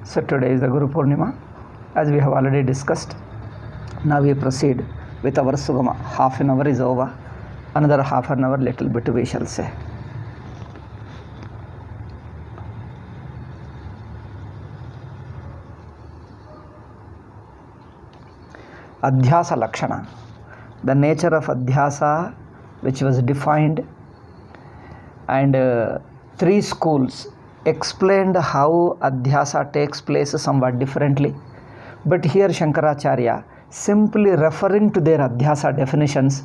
So today is the Guru Purnima, as we have already discussed. Now we proceed with our Sugama. Half an hour is over. Another half an hour, little bit we shall say. Adhyasa Lakshana. The nature of Adhyasa, which was defined, and 3 schools explained how Adhyasa takes place somewhat differently. But here Shankaracharya, simply referring to their Adhyasa definitions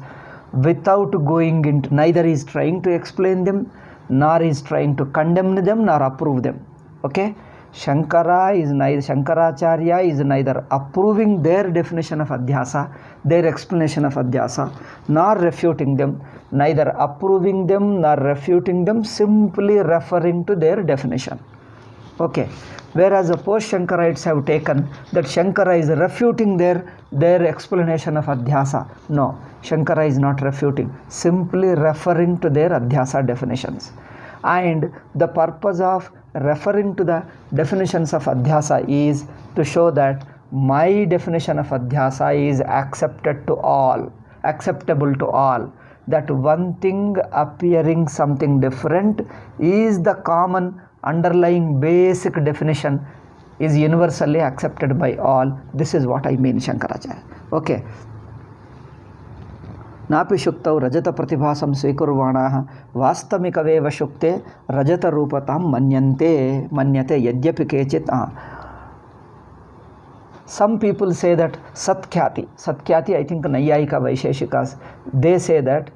without going into, neither is trying to explain them, nor is trying to condemn them, nor approve them. Okay? Shankaracharya is neither approving their definition of Adhyasa, their explanation of Adhyasa, nor refuting them, neither approving them nor refuting them, simply referring to their definition. Okay. Whereas the post-Shankarites have taken that Shankara is refuting their explanation of Adhyasa. No, Shankara is not refuting, simply referring to their Adhyasa definitions. And the purpose of referring to the definitions of Adhyasa is to show that my definition of Adhyasa is acceptable to all. That one thing appearing something different is the common underlying basic definition, is universally accepted by all. This is what I mean, Shankaracharya. Okay. नापि शुक्तौ रजत प्रतिभासं स्वीकुर्वाणाः वास्तविकवेव शुक्ते रजत रूपतां मन्यते यद्यपि केचित् some people say that satkhyati I think Nayyayika Vaisheshikas, they say that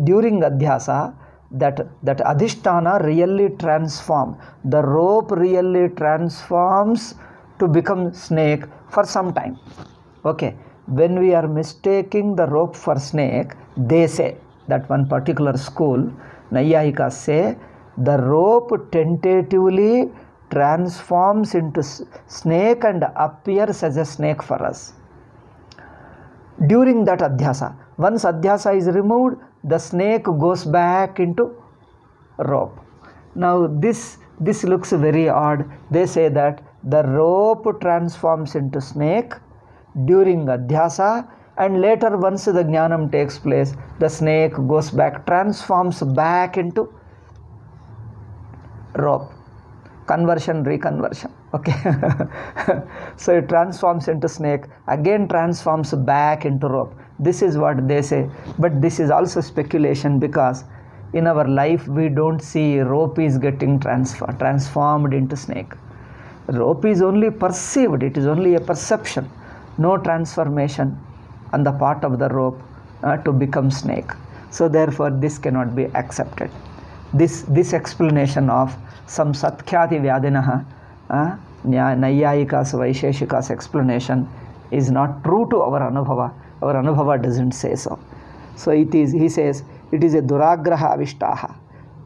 during Adhyasa that adhisthana really transform, the rope really transforms to become snake for some time. Okay. When we are mistaking the rope for snake, they say, that one particular school, Nayyayikas say, the rope tentatively transforms into snake and appears as a snake for us. During that Adhyasa, once Adhyasa is removed, the snake goes back into rope. Now this looks very odd. They say that the rope transforms into snake during Adhyasa, and later once the Jnanam takes place, the snake goes back, transforms back into rope. Conversion, reconversion. Okay. So it transforms into snake, again transforms back into rope. This is what they say. But this is also speculation, because in our life we don't see rope is getting transformed into snake. Rope is only perceived, it is only a perception. No transformation on the part of the rope to become snake. So therefore this cannot be accepted. This explanation of some Satkhyati Vyadinaha, Nayyayikas Vaisheshikas explanation is not true to our Anubhava. Our Anubhava doesn't say so. So he says, it is a Duragraha Avishtaha.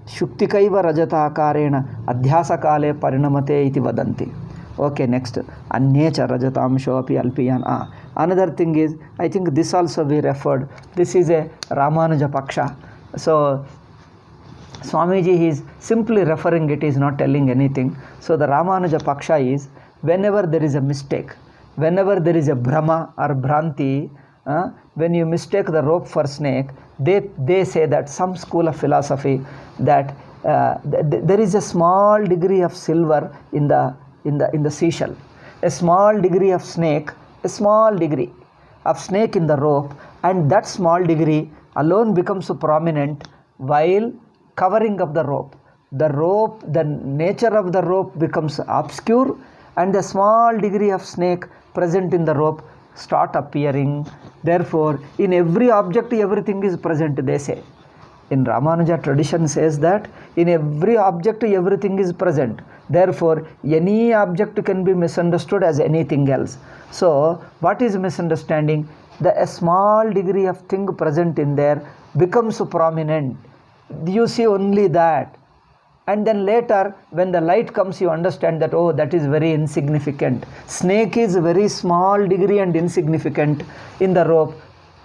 Shuktikaiva Rajata Akarena Adhyasa Kale Parinamate iti vadanti. Okay, next. Anyecha Rajatamsho api alpiyan. Another thing is, I think this also we referred. This is a Ramanuja Paksha. So Swamiji is simply referring, it is not telling anything. So the Ramanuja Paksha is, whenever there is a mistake, whenever there is a Brahma or Bhranti, when you mistake the rope for snake, they say that some school of philosophy that there is a small degree of silver in the seashell, a small degree of snake, a small degree of snake in the rope, and that small degree alone becomes prominent while covering up the rope. The nature of the rope becomes obscure, and the small degree of snake present in the rope start appearing. Therefore, in every object everything is present, they say. In Ramanuja tradition says that in every object everything is present. Therefore, any object can be misunderstood as anything else. So, what is misunderstanding? A small degree of thing present in there becomes prominent. You see only that. And then later, when the light comes, you understand that, oh, that is very insignificant. Snake is very small degree and insignificant in the rope.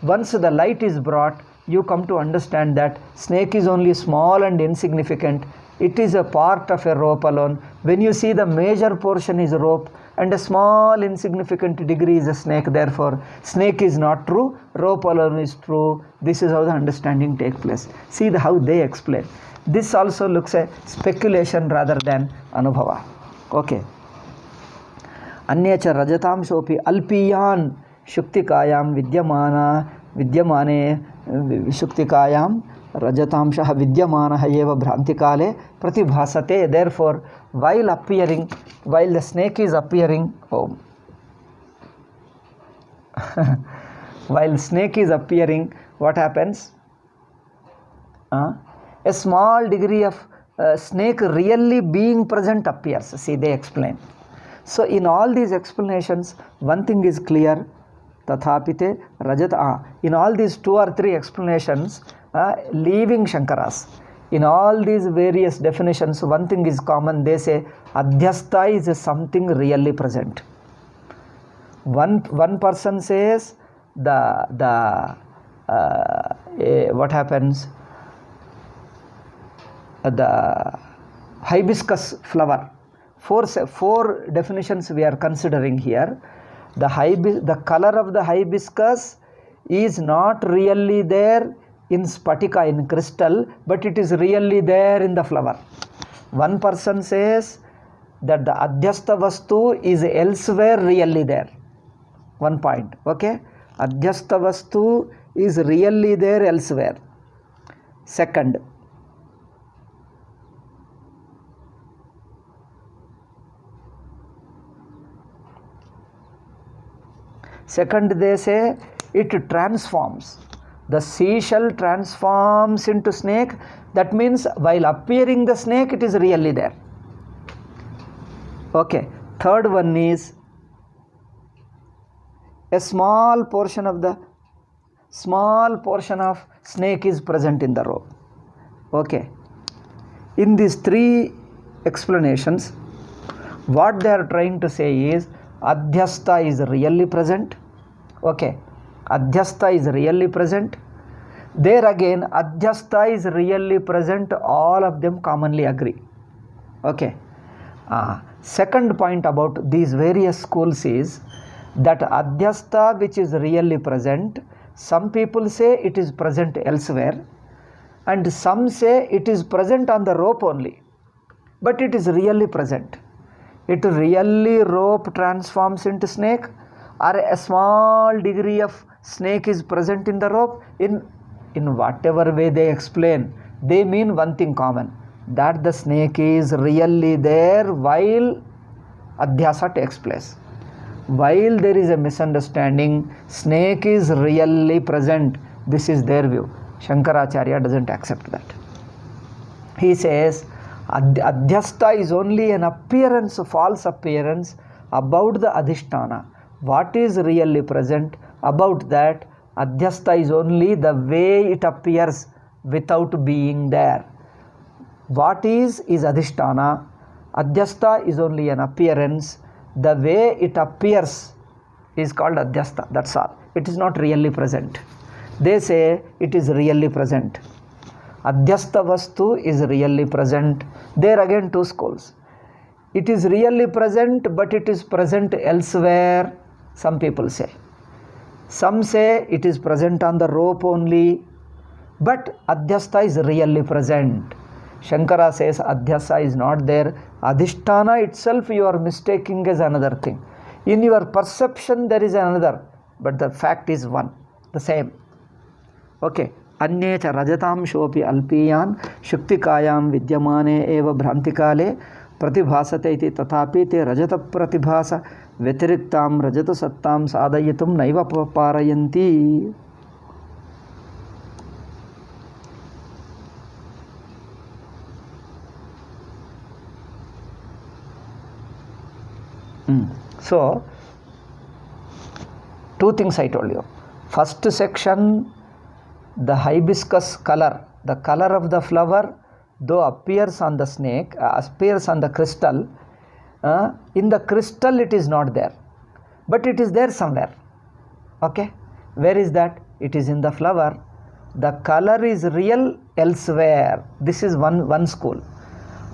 Once the light is brought, you come to understand that snake is only small and insignificant. It is a part of a rope alone. When you see the major portion is rope and a small insignificant degree is a snake, therefore snake is not true, rope alone is true. This is how the understanding takes place. See how they explain. This also looks a speculation rather than anubhava. Okay. अन्येच रजतांशोपि अल्पीयान् शुक्तिकायां विद्यमाने शुक्तिकायां रजतांशः विद्यमानः एव भ्रान्तिकाले प्रतिभासते. Therefore, while the snake is appearing, while snake is appearing, what happens? A small degree of snake really being present appears. See, they explain. So in all these explanations, one thing is clear. Tathapite rajata. In all these 2 or 3 explanations, leaving Shankaras, in all these various definitions, one thing is common. They say adhyastha is something really present. One person says what happens? The hibiscus flower. 4 definitions we are considering here. The color of the hibiscus is not really there in spatika, in crystal, but it is really there in the flower. One person says that the adhyastha vastu is elsewhere really there. One point. Okay. Adhyastha vastu is really there elsewhere. Second, they say it transforms. The seashell transforms into snake. That means while appearing the snake, it is really there. Okay. Third one is a small portion of snake is present in the rope. Okay. In these 3 explanations, what they are trying to say is adhyastha is really present. Okay. Adhyastha is really present. There again, adhyastha is really present. All of them commonly agree. Okay. Second point about these various schools is that adhyastha which is really present, some people say it is present elsewhere and some say it is present on the rope only, but it is really present. It really rope transforms into snake, or a small degree of snake is present in the rope. In whatever way they explain, they mean one thing common, that the snake is really there while adhyasa takes place. While there is a misunderstanding, snake is really present. This is their view. Shankaracharya doesn't accept that. He says adhyastha is only an appearance, false appearance about the adhisthana. What is really present about that? Adhyastha is only the way it appears without being there. What is adhisthana? Adhyastha is only an appearance. The way it appears is called adhyastha. That's all. It is not really present. They say it is really present. Adhyastha vastu is really present. There again 2 schools. It is really present, but it is present elsewhere, some people say. Some say it is present on the rope only, but adhyastha is really present. Shankara says adhyasa is not there. Adhisthana itself you are mistaking as another thing. In your perception there is another, but the fact is one, the same. Okay. अन्ये च रजतांशोऽपि अल्पीयान् शुक्तिकायां विद्यमाने एव भ्रान्तिकाले प्रतिभासते इति तथापि ते रजतप्रतिभास व्यतिरिक्तां रजतसत्तां साधयितुं नैव पारयन्ति. So, 2 things I told you. First section, the hibiscus color, the color of the flower, though appears on the snake, appears on the crystal, in the crystal it is not there, but it is there somewhere. Okay, where is that? It is in the flower. The color is real elsewhere. This is one school.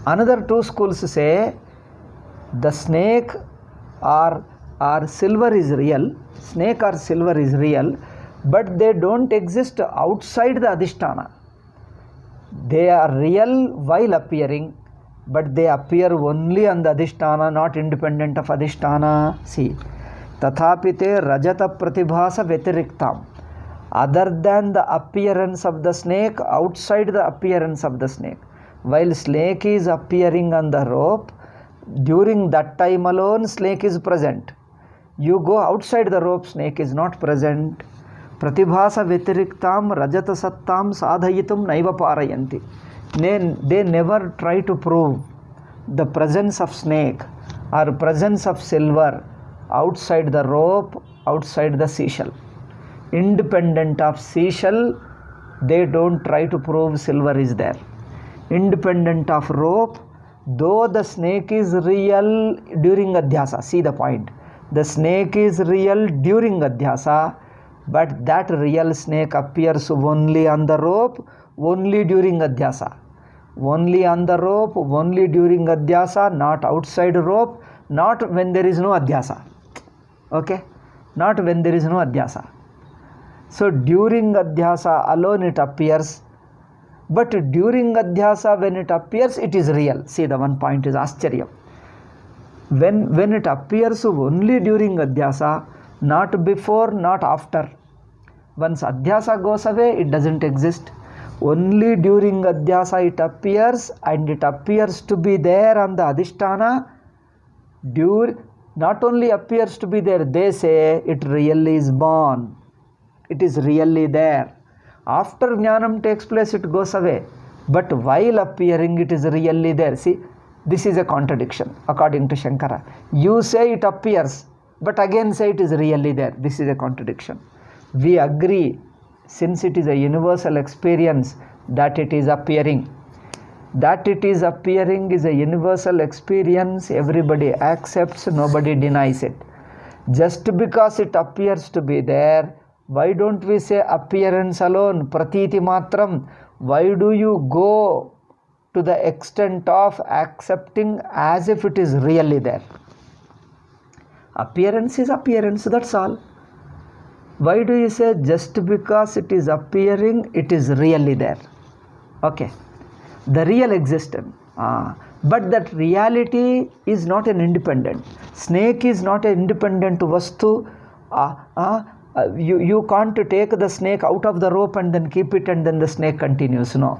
Another two schools say the snake or silver is real, snake or silver is real, but they don't exist outside the adhisthana. They are real while appearing, but they appear only on the adhisthana, not independent of adhisthana. See, tathapite rajata pratibhasa vyatiriktam. Other than the appearance of the snake, outside the appearance of the snake. While snake is appearing on the rope, during that time alone snake is present. You go outside the rope, snake is not present. Pratibhasa vyatiriktam rajata sattam sadhayitum naiva parayanti. They never try to prove the presence of snake or presence of silver outside the rope, outside the seashell. Independent of seashell, they don't try to prove silver is there. Independent of rope, though the snake is real during adhyasa, see the point. The snake is real during adhyasa, but that real snake appears only on the rope, only during adhyasa. Only on the rope, only during adhyasa, not outside rope, not when there is no adhyasa. Okay? Not when there is no adhyasa. So during adhyasa alone it appears, but during adhyasa when it appears it is real. See, the one point is ascharya. When it appears only during adhyasa, not before, not after. Once adhyasa goes away, it doesn't exist. Only during adhyasa it appears, and it appears to be there on the adhisthana. Not only appears to be there, they say it really is born. It is really there. After jnanam takes place, it goes away. But while appearing, it is really there. See, this is a contradiction according to Shankara. You say it appears, but again say it is really there. This is a contradiction. We agree, since it is a universal experience, that it is appearing. That it is appearing is a universal experience. Everybody accepts, nobody denies it. Just because it appears to be there, why don't we say appearance alone, pratiti matram? Why do you go to the extent of accepting as if it is really there? Appearance is appearance, that's all. Why do you say just because it is appearing, it is really there? Okay, the real existence. But that reality is not an independent. Snake is not an independent vastu. You can't take the snake out of the rope and then keep it and then the snake continues. No.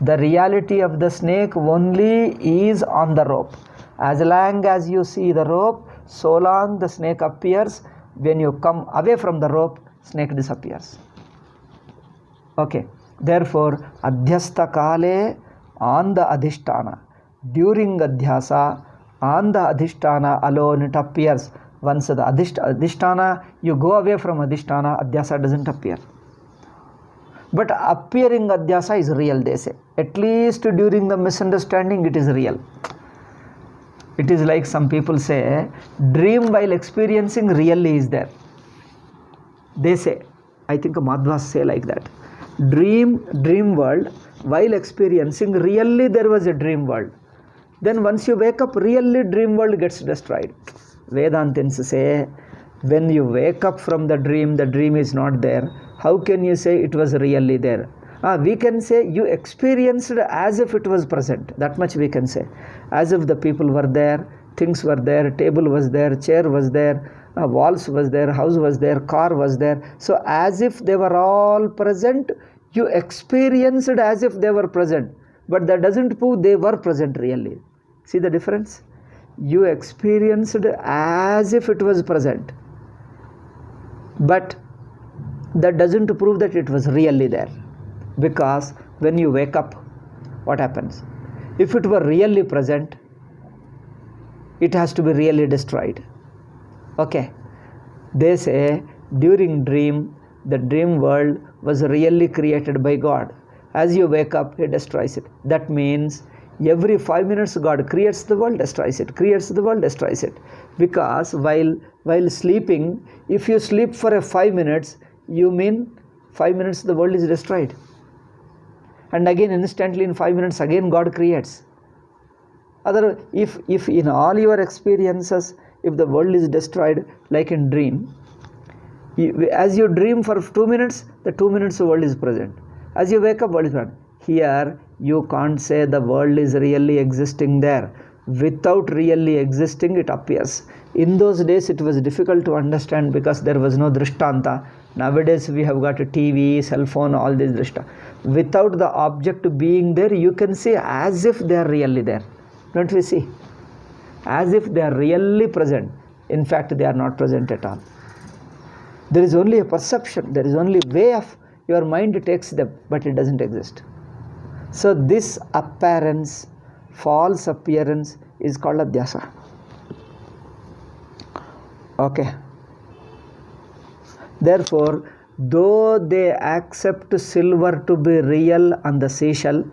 The reality of the snake only is on the rope. As long as you see the rope, so long the snake appears. When you come away from the rope, snake disappears. Okay. Therefore, adhyastha kale on the adhisthana. During adhyasa, on the adhisthana alone it appears. Once the adhisthana, you go away from adhisthana, adhyasa doesn't appear. But appearing adhyasa is real, they say. At least during the misunderstanding, it is real. It is like some people say, dream while experiencing really is there. They say, I think Madhvas say like that. Dream world, while experiencing, really there was a dream world. Then once you wake up, really dream world gets destroyed. Vedantins say, when you wake up from the dream is not there. How can you say it was really there? We can say you experienced as if it was present. That much we can say. As if the people were there, things were there, table was there, chair was there, walls was there, house was there, car was there. So as if they were all present, you experienced as if they were present. But that doesn't prove they were present really. See the difference? You experienced as if it was present. But that doesn't prove that it was really there. Because when you wake up, what happens? If it were really present, it has to be really destroyed. Okay. They say during dream, the dream world was really created by God. As you wake up, He destroys it. That means every 5 minutes God creates the world, destroys it, creates the world, destroys it. Because while sleeping, if you sleep for a 5 minutes, you mean 5 minutes the world is destroyed. And again instantly in 5 minutes again God creates. Other, if in all your experiences, if the world is destroyed, like in dream, as you dream for 2 minutes, the 2 minutes the world is present. As you wake up, world is present. Here, you can't say the world is really existing there. Without really existing, it appears. In those days, it was difficult to understand because there was no drishtanta. Nowadays, we have got a TV, cell phone, all these drishta. Without the object being there, you can see as if they are really there. Don't we see? As if they are really present. In fact, they are not present at all. There is only a perception. There is only way of your mind takes them, but it doesn't exist. So this appearance, false appearance, is called adhyasa. Okay. Therefore, though they accept silver to be real on the seashell,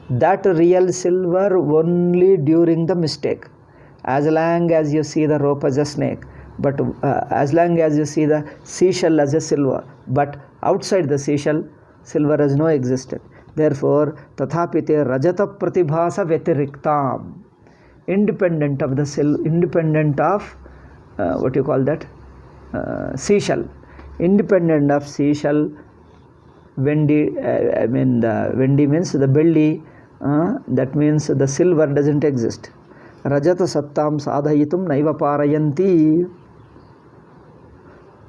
that real silver only during the mistake. As long as you see the rope as a snake, but as long as you see the seashell as a silver, but outside the seashell, silver has no existence. Therefore, tathapite rajata pratibhasa vyatiriktam, independent of the independent of what you call that, seashell, independent of seashell, vendi, the vendi means the belly, that means the silver doesn't exist. Rajata sattam sadhayitum naiva parayanti.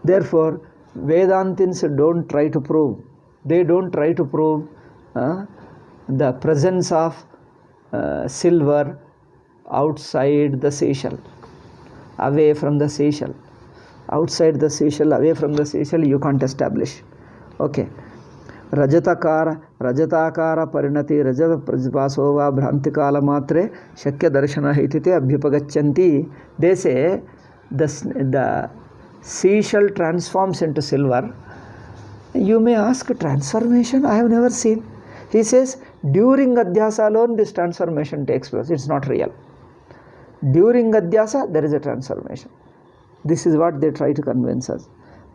Therefore, Vedantins don't try to prove. They don't try to prove the presence of silver outside the seashell, away from the seashell. Outside the seashell, away from the seashell, you can't establish. Okay. Rajatakara parinati rajata prajipasova bhrantikala matre shakya darshana hitite abhyupagachanti. They say the seashell transforms into silver. You may ask, transformation? I have never seen. He says, during adhyasa alone, this transformation takes place. It's not real. During adhyasa, there is a transformation. This is what they try to convince us.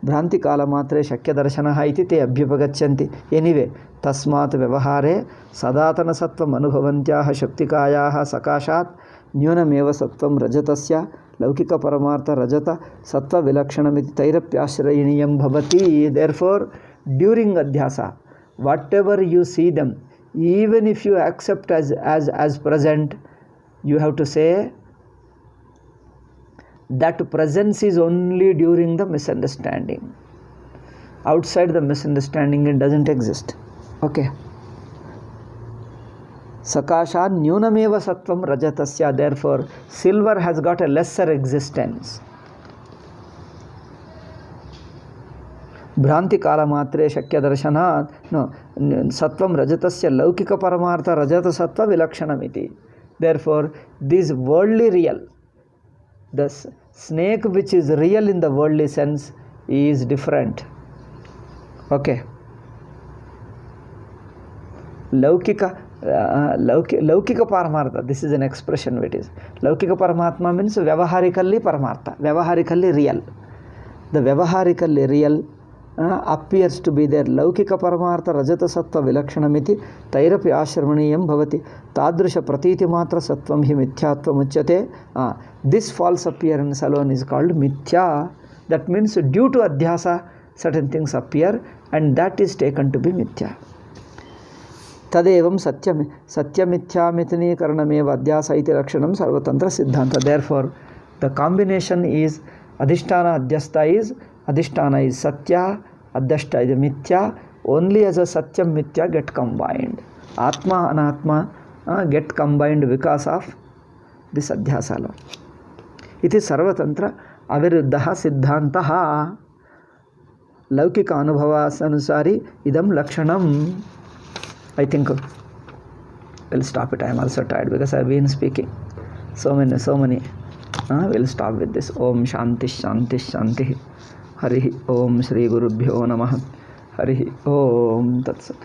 Bhranti kala matre shakya darshanaha iti te abhyupagachanti. Anyway, tasmat vyavahare sadatana sattvam anubhavantyaha shaktikayaha sakashat nyunameva sattvam rajatasya laukika paramartha rajata sattva vilakshanamiti tairapyashrayiniyam bhavati. Therefore, during adhyasa, whatever you see them, even if you accept as present, you have to say that presence is only during the misunderstanding. Outside the misunderstanding, it doesn't exist. Okay. Sakasha nyunameva sattvam rajatasya. Therefore, silver has got a lesser existence. Bhranti kala matre shakya darshanat. No, sattvam rajatasya laukika paramartha rajata sattva vilakshanamiti. Therefore, this worldly real, the snake which is real in the worldly sense is different. Okay. Laukika paramartha, this is an expression it is. Laukika paramatma means vyavaharically paramartha, vyavaharically real. The vyavaharically real appears to be there. Laukika paramartha rajata sattva vilakshanamiti tairapi ashramaniyam bhavati tadrisha pratiti matra sattvam hi mithyatvam uchyate. This false appearance alone is called mithya. That means due to adhyasa, certain things appear and that is taken to be mithya. Tadevam satyamithyamitini karanameva adhyasa iti lakshanam sarvatantra siddhanta. Therefore, the combination is adhisthana adhisthana is satya, adhyashta is mithya. Only as a satyam mithya get combined. Atma anatma get combined because of this adhyasa alone. It is sarvatantra aviruddha siddhantaha laukika anubhavas anusari idam lakshanam. I think we'll stop it. I am also tired because I have been speaking so many. We'll stop with this. Om Shanti Shanti Shanti. Harihi Om Shri Gurubhyo Namah. Harihi Om Tat Sat.